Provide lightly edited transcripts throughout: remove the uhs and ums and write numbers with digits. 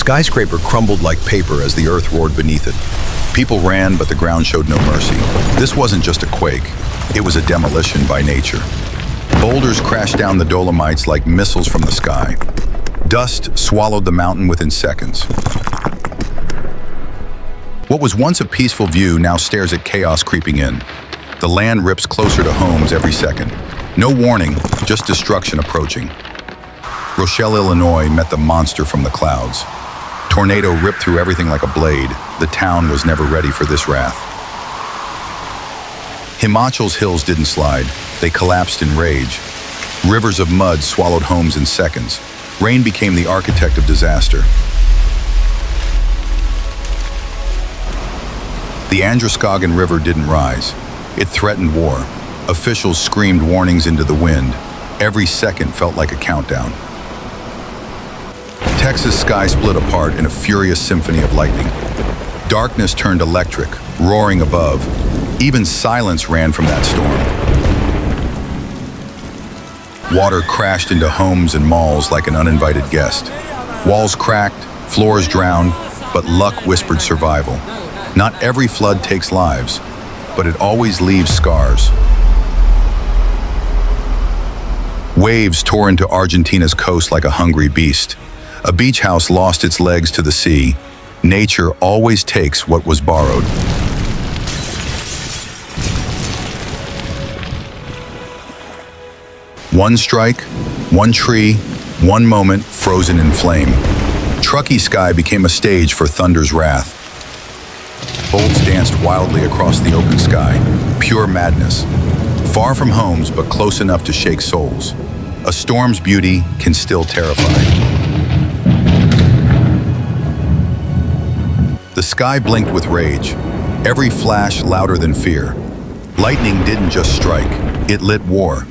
skyscraper crumbled like paper as the earth roared beneath it. People ran, but the ground showed no mercy. This wasn't just a quake, it was a demolition by nature. Boulders crashed down the Dolomites like missiles from the sky. Dust swallowed the mountain within seconds. What was once a peaceful view now stares at chaos creeping in. The land rips closer to homes every second. No warning, just destruction approaching. Rochelle, Illinois met the monster from the clouds. Tornado ripped through everything like a blade. The town was never ready for this wrath. Himachal's hills didn't slide. They collapsed in rage. Rivers of mud swallowed homes in seconds. Rain became the architect of disaster. The Androscoggin River didn't rise. It threatened war. Officials screamed warnings into the wind. Every second felt like a countdown. Texas sky split apart in a furious symphony of lightning. Darkness turned electric, roaring above. Even silence ran from that storm. Water crashed into homes and malls like an uninvited guest. Walls cracked, floors drowned, but luck whispered survival. Not every flood takes lives, but it always leaves scars. Waves tore into Argentina's coast like a hungry beast. A beach house lost its legs to the sea. Nature always takes what was borrowed. One strike, one tree, one moment frozen in flame. Truckee sky became a stage for thunder's wrath. Bolts danced wildly across the open sky, pure madness. Far from homes, but close enough to shake souls. A storm's beauty can still terrify. The sky blinked with rage, every flash louder than fear. Lightning didn't just strike, it lit war.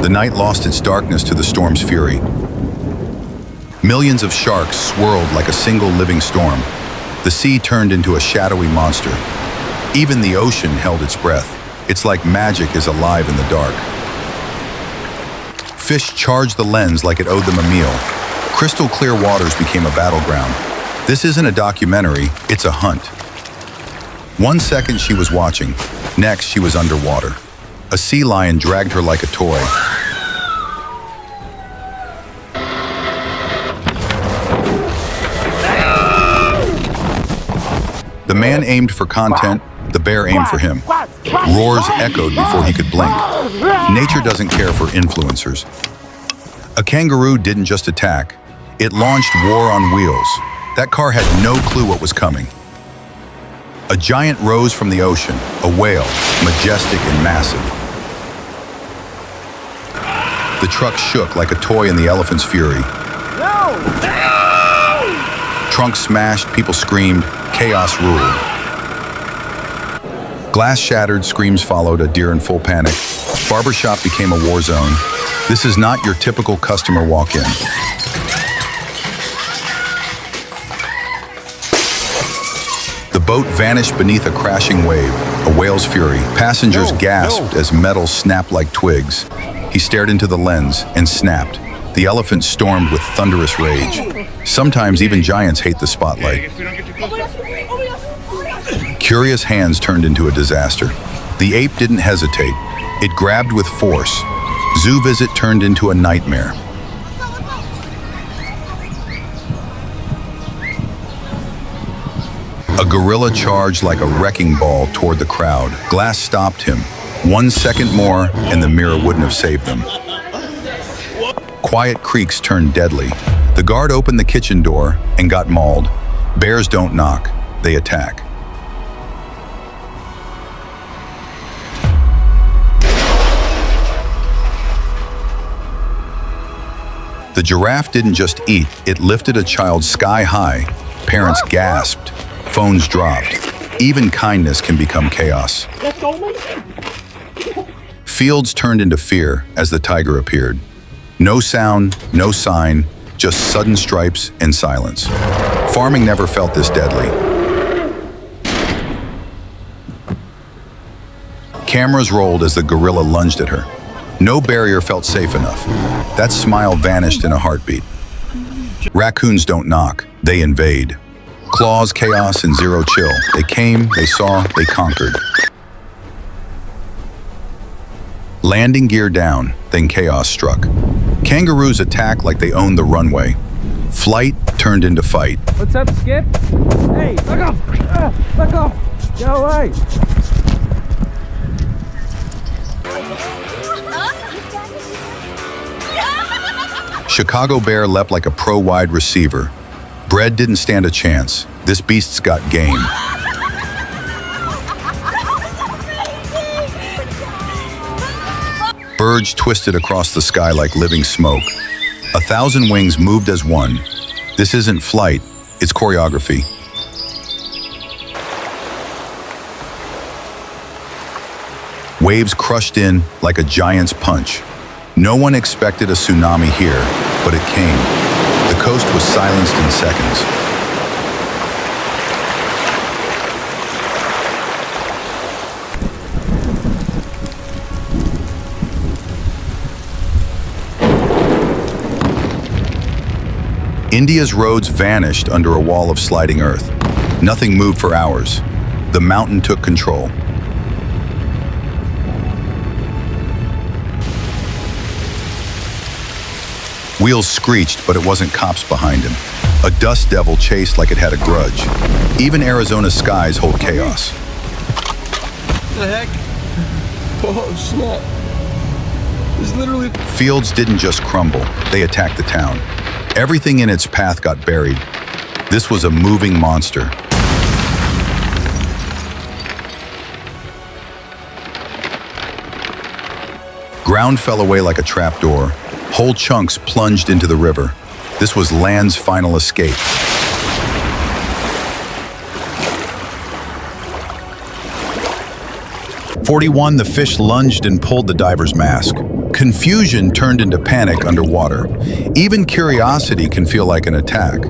The night lost its darkness to the storm's fury. Millions of sharks swirled like a single living storm. The sea turned into a shadowy monster. Even the ocean held its breath. It's like magic is alive in the dark. Fish charged the lens like it owed them a meal. Crystal clear waters became a battleground. This isn't a documentary, it's a hunt. 1 second she was watching, next she was underwater. A sea lion dragged her like a toy. The man aimed for content, the bear aimed for him. Roars echoed before he could blink. Nature doesn't care for influencers. A kangaroo didn't just attack, it launched war on wheels. That car had no clue what was coming. A giant rose from the ocean, a whale, majestic and massive. The truck shook like a toy in the elephant's fury. Trunks smashed, people screamed, chaos ruled. Glass shattered, screams followed, a deer in full panic. Barbershop became a war zone. This is not your typical customer walk-in. The boat vanished beneath a crashing wave, a whale's fury. Passengers gasped as metal snapped like twigs. He stared into the lens and snapped. The elephant stormed with thunderous rage. Sometimes even giants hate the spotlight. Curious hands turned into a disaster. The ape didn't hesitate. It grabbed with force. Zoo visit turned into a nightmare. A gorilla charged like a wrecking ball toward the crowd. Glass stopped him. 1 second more, and the mirror wouldn't have saved them. Quiet creaks turned deadly. The guard opened the kitchen door and got mauled. Bears don't knock, they attack. The giraffe didn't just eat, it lifted a child sky high. Parents gasped, phones dropped. Even kindness can become chaos. Fields turned into fear as the tiger appeared. No sound, no sign, just sudden stripes and silence. Farming never felt this deadly. Cameras rolled as the gorilla lunged at her. No barrier felt safe enough. That smile vanished in a heartbeat. Raccoons don't knock, they invade. Claws, chaos, and zero chill. They came, they saw, they conquered. Landing gear down, then chaos struck. Kangaroos attacked like they owned the runway. Flight turned into fight. What's up, Skip? Hey, back off! Back off! Go away! Chicago Bear leapt like a pro wide receiver. Bread didn't stand a chance. This beast's got game. Birds twisted across the sky like living smoke. 1,000 wings moved as one. This isn't flight, it's choreography. Waves crushed in like a giant's punch. No one expected a tsunami here, but it came. The coast was silenced in seconds. India's roads vanished under a wall of sliding earth. Nothing moved for hours. The mountain took control. Wheels screeched, but it wasn't cops behind him. A dust devil chased like it had a grudge. Even Arizona's skies hold chaos. What the heck? Oh, snap. It's literally... Fields didn't just crumble, they attacked the town. Everything in its path got buried. This was a moving monster. Ground fell away like a trapdoor. Whole chunks plunged into the river. This was land's final escape. "41, the fish lunged and pulled the diver's mask. Confusion turned into panic underwater. Even curiosity can feel like an attack.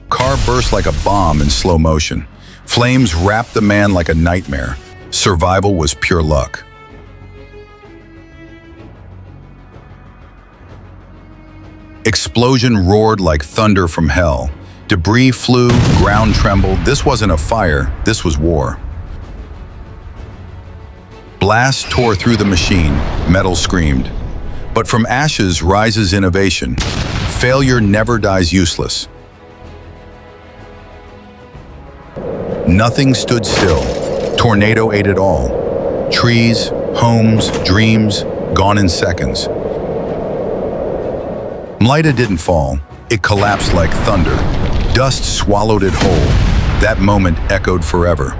Car burst like a bomb in slow motion. Flames wrapped the man like a nightmare. Survival was pure luck. Explosion roared like thunder from hell. Debris flew, ground trembled. This wasn't a fire, this was war. Blast tore through the machine, metal screamed. But from ashes rises innovation. Failure never dies useless. Nothing stood still. Tornado ate it all. Trees, homes, dreams, gone in seconds. Mlida didn't fall. It collapsed like thunder. Dust swallowed it whole. That moment echoed forever.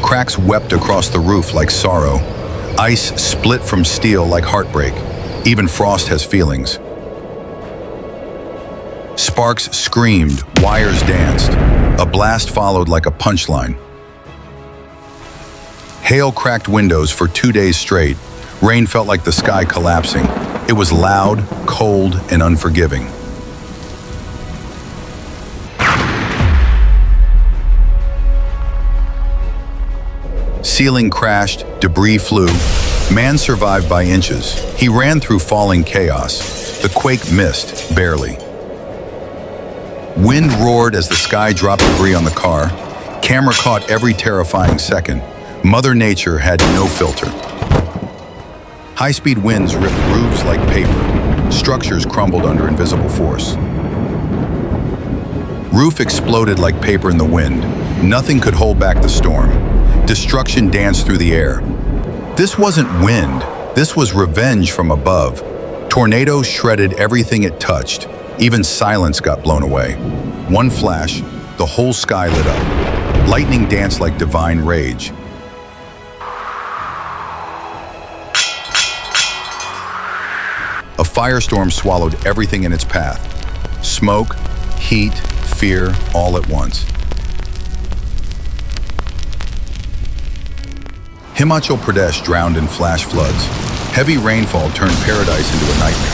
Cracks wept across the roof like sorrow. Ice split from steel like heartbreak. Even frost has feelings. Sparks screamed, wires danced. A blast followed like a punchline. Hail cracked windows for 2 days straight. Rain felt like the sky collapsing. It was loud, cold, and unforgiving. Ceiling crashed, debris flew. Man survived by inches. He ran through falling chaos. The quake missed, barely. Wind roared as the sky dropped debris on the car. Camera caught every terrifying second. Mother Nature had no filter. High-speed winds ripped roofs like paper. Structures crumbled under invisible force. Roof exploded like paper in the wind. Nothing could hold back the storm. Destruction danced through the air. This wasn't wind. This was revenge from above. Tornadoes shredded everything it touched. Even silence got blown away. One flash, the whole sky lit up. Lightning danced like divine rage. A firestorm swallowed everything in its path. Smoke, heat, fear, all at once. Himachal Pradesh drowned in flash floods. Heavy rainfall turned paradise into a nightmare.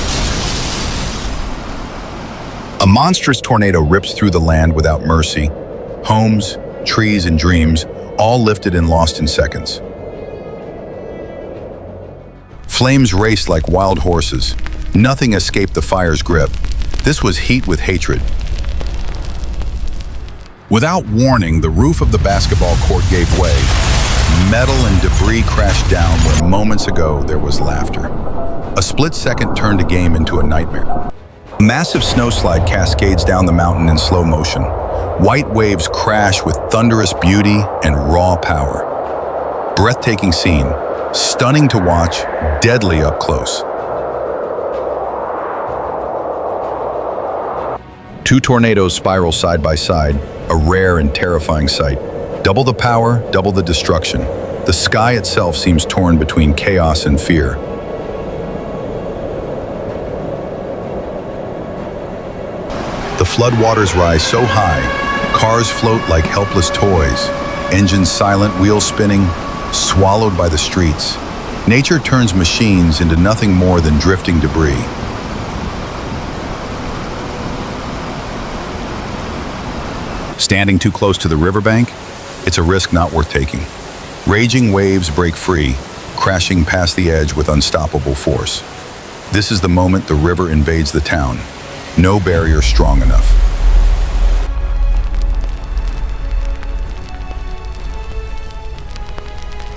A monstrous tornado rips through the land without mercy. Homes, trees, and dreams, all lifted and lost in seconds. Flames raced like wild horses. Nothing escaped the fire's grip. This was heat with hatred. Without warning, the roof of the basketball court gave way. Metal and debris crashed down where moments ago there was laughter. A split second turned a game into a nightmare. A massive snowslide cascades down the mountain in slow motion. White waves crash with thunderous beauty and raw power. Breathtaking scene, stunning to watch, deadly up close. Two tornadoes spiral side by side, a rare and terrifying sight. Double the power, double the destruction. The sky itself seems torn between chaos and fear. The floodwaters rise so high, cars float like helpless toys, engines silent, wheels spinning, swallowed by the streets. Nature turns machines into nothing more than drifting debris. Standing too close to the riverbank? It's a risk not worth taking. Raging waves break free, crashing past the edge with unstoppable force. This is the moment the river invades the town. No barrier strong enough.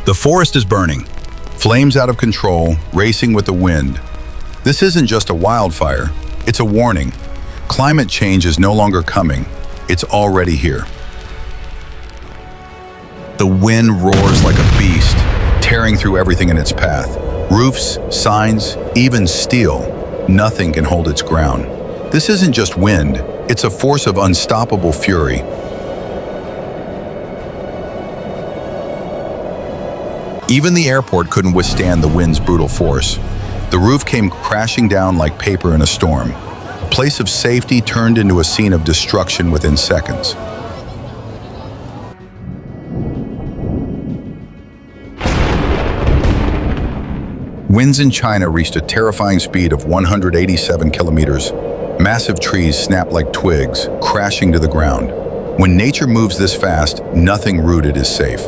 The forest is burning. Flames out of control, racing with the wind. This isn't just a wildfire, it's a warning. Climate change is no longer coming. It's already here. The wind roars like a beast, tearing through everything in its path. Roofs, signs, even steel. Nothing can hold its ground. This isn't just wind, it's a force of unstoppable fury. Even the airport couldn't withstand the wind's brutal force. The roof came crashing down like paper in a storm. A place of safety turned into a scene of destruction within seconds. Winds in China reached a terrifying speed of 187 kilometers. Massive trees snapped like twigs, crashing to the ground. When nature moves this fast, nothing rooted is safe.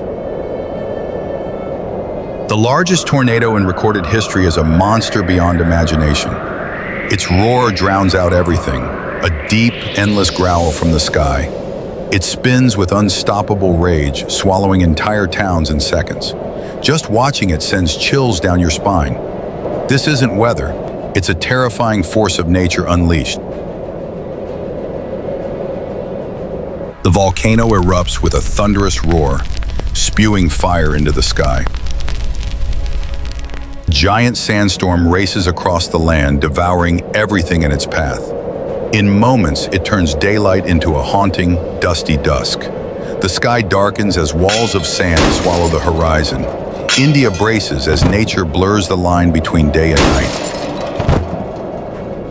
The largest tornado in recorded history is a monster beyond imagination. Its roar drowns out everything, a deep, endless growl from the sky. It spins with unstoppable rage, swallowing entire towns in seconds. Just watching it sends chills down your spine. This isn't weather, it's a terrifying force of nature unleashed. The volcano erupts with a thunderous roar, spewing fire into the sky. A giant sandstorm races across the land, devouring everything in its path. In moments, it turns daylight into a haunting, dusty dusk. The sky darkens as walls of sand swallow the horizon. India braces as nature blurs the line between day and night.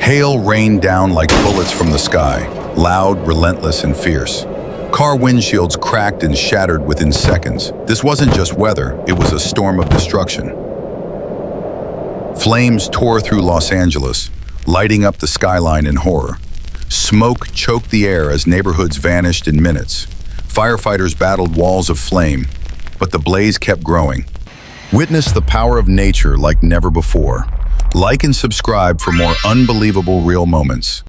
Hail rained down like bullets from the sky, loud, relentless, and fierce. Car windshields cracked and shattered within seconds. This wasn't just weather, it was a storm of destruction. Flames tore through Los Angeles, lighting up the skyline in horror. Smoke choked the air as neighborhoods vanished in minutes. Firefighters battled walls of flame, but the blaze kept growing. Witness the power of nature like never before. Like and subscribe for more unbelievable real moments.